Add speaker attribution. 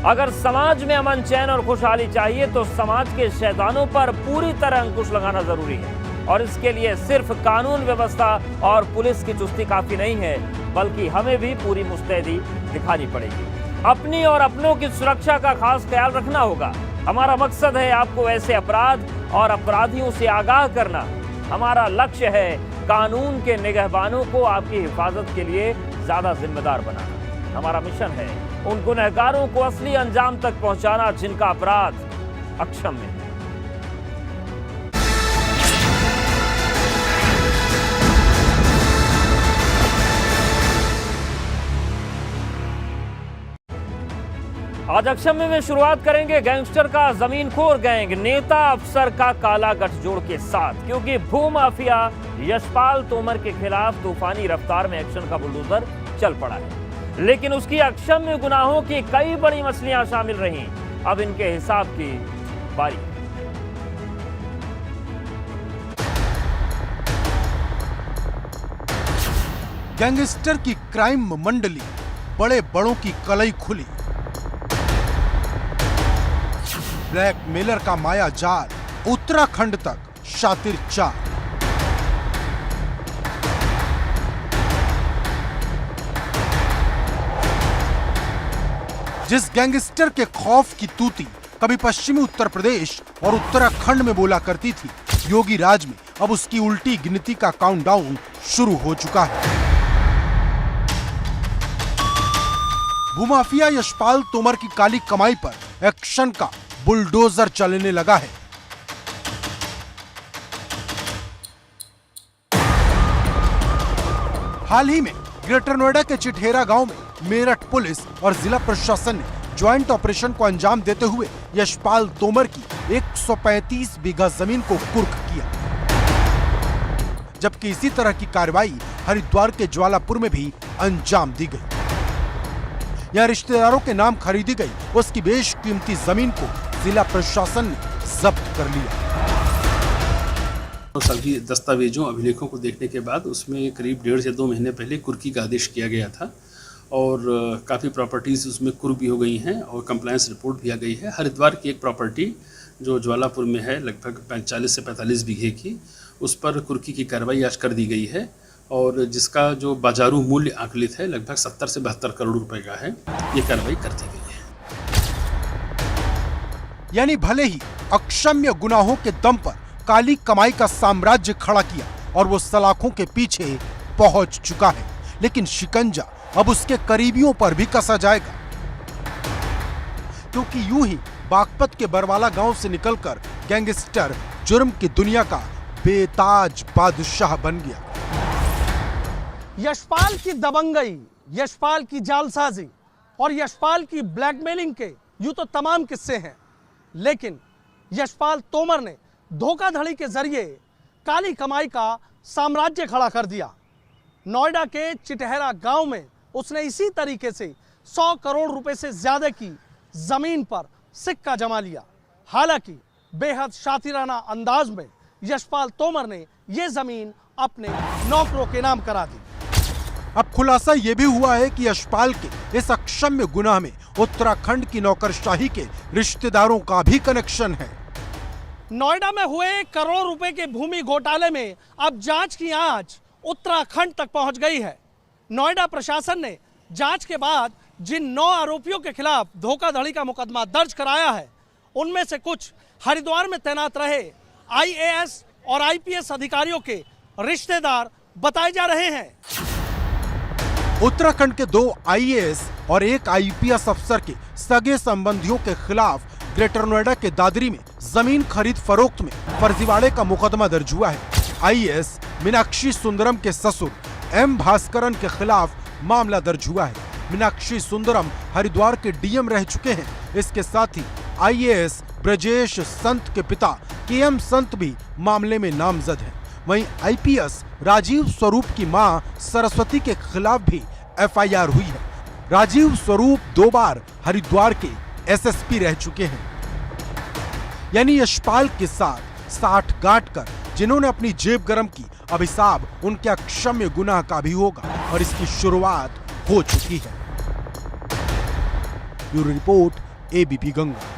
Speaker 1: अगर समाज में अमन, चैन और खुशहाली चाहिए तो समाज के शैतानों पर पूरी तरह अंकुश लगाना जरूरी है। और इसके लिए सिर्फ कानून व्यवस्था और पुलिस की चुस्ती काफी नहीं है, बल्कि हमें भी पूरी मुस्तैदी दिखानी पड़ेगी। अपनी और अपनों की सुरक्षा का खास ख्याल रखना होगा। हमारा मकसद है आपको ऐसे अपराध और अपराधियों से आगाह करना। हमारा लक्ष्य है कानून के निगहबानों को आपकी हिफाजत के लिए ज्यादा जिम्मेदार बनाना। हमारा मिशन है उन गुनहगारों को असली अंजाम तक पहुंचाना जिनका अपराध अक्षम्य है। आज अक्षम्य में शुरुआत करेंगे गैंगस्टर का जमीनखोर गैंग नेता अफसर का काला गठजोड़ के साथ, क्योंकि भूमाफिया यशपाल तोमर के खिलाफ तूफानी रफ्तार में एक्शन का बुलडोजर चल पड़ा है। लेकिन उसकी अक्षम्य गुनाहों की कई बड़ी मछलियां शामिल रहीं। अब इनके हिसाब की बारी।
Speaker 2: गैंगस्टर की क्राइम मंडली, बड़े बड़ों की कलई खुली। ब्लैकमेलर का माया जाल उत्तराखंड तक शातिर चाल। जिस गैंगस्टर के खौफ की तूती कभी पश्चिमी उत्तर प्रदेश और उत्तराखंड में बोला करती थी, योगी राज में अब उसकी उल्टी गिनती का काउंटडाउन शुरू हो चुका है। भूमाफिया यशपाल तोमर की काली कमाई पर एक्शन का बुलडोजर चलने लगा है। हाल ही में ग्रेटर नोएडा के चिटहेरा गांव में मेरठ पुलिस और जिला प्रशासन ने ज्वाइंट ऑपरेशन को अंजाम देते हुए यशपाल तोमर की 135 बीघा जमीन को कुर्क किया। जबकि इसी तरह की कार्रवाई हरिद्वार के ज्वालापुर में भी अंजाम दी गई। यहाँ रिश्तेदारों के नाम खरीदी गई उसकी बेशकीमती जमीन को जिला प्रशासन ने जब्त कर लिया।
Speaker 3: सभी दस्तावेजों अभिलेखों को देखने के बाद उसमें करीब 1.5 से 2 महीने पहले कुर्की का आदेश किया गया था और काफ़ी प्रॉपर्टीज़ उसमें कुर्क भी हो गई हैं और कंप्लायंस रिपोर्ट भी आ गई है। हरिद्वार की एक प्रॉपर्टी जो ज्वालापुर में है लगभग 40 से 45 बीघे की, उस पर कुर्की की कार्रवाई आज कर दी गई है और जिसका जो बाजारू मूल्य आकलित है लगभग 70 से 72 करोड़ रुपए का है। ये कार्रवाई कर दी गई है।
Speaker 2: यानी भले ही अक्षम्य गुनाहों के दम पर काली कमाई का साम्राज्य खड़ा किया और वो सलाखों के पीछे पहुंच चुका है, लेकिन शिकंजा अब उसके करीबियों पर भी कसा जाएगा। क्योंकि यूं ही बागपत के बरवाला गांव से निकलकर गैंगस्टर जुर्म की दुनिया का बेताज बादशाह बन गया।
Speaker 4: यशपाल की दबंगई, यशपाल की जालसाजी और यशपाल की ब्लैकमेलिंग के यूं तो तमाम किस्से हैं, लेकिन यशपाल तोमर ने धोखाधड़ी के जरिए काली कमाई का साम्राज्य खड़ा कर दिया। नोएडा के चिटहेरा गांव में उसने इसी तरीके से 100 करोड़ रुपए से ज्यादा की जमीन पर सिक्का जमा लिया। हालांकि बेहद शातिराना अंदाज में यशपाल तोमर ने यह जमीन अपने नौकरों के नाम करा दी।
Speaker 2: अब खुलासा यह भी हुआ है कि यशपाल के इस अक्षम्य गुनाह में उत्तराखंड की नौकरशाही के रिश्तेदारों का भी कनेक्शन है।
Speaker 4: नोएडा में हुए करोड़ रुपए के भूमि घोटाले में अब जांच की आंच उत्तराखंड तक पहुंच गई है। नोएडा प्रशासन ने जांच के बाद जिन 9 आरोपियों के खिलाफ धोखाधड़ी का मुकदमा दर्ज कराया है, उनमें से कुछ हरिद्वार में तैनात रहे IAS और IPS अधिकारियों के रिश्तेदार बताए जा रहे हैं।
Speaker 2: उत्तराखंड के 2 IAS और 1 IPS अफसर के सगे संबंधियों के खिलाफ ग्रेटर नोएडा के दादरी में जमीन खरीद फरोख्त में फर्जीवाड़े का मुकदमा दर्ज हुआ है। IAS मीनाक्षी सुंदरम के ससुर M भास्करन के खिलाफ मामला दर्ज हुआ है। मीनाक्षी सुंदरम हरिद्वार के DM रह चुके हैं। इसके साथ ही IAS ब्रजेश संत के पिता KM संत भी मामले में नामजद हैं। वहीं IPS राजीव स्वरूप की मां सरस्वती के खिलाफ भी FIR हुई है। राजीव स्वरूप 2 बार हरिद्वार के SSP रह चुके हैं। यानी यशपाल के साथ साठ गांठ कर जिन्होंने अपनी जेब गरम की, अब हिसाब उनके अक्षम्य गुनाह का भी होगा और इसकी शुरुआत हो चुकी है। Bureau report, ABP Ganga.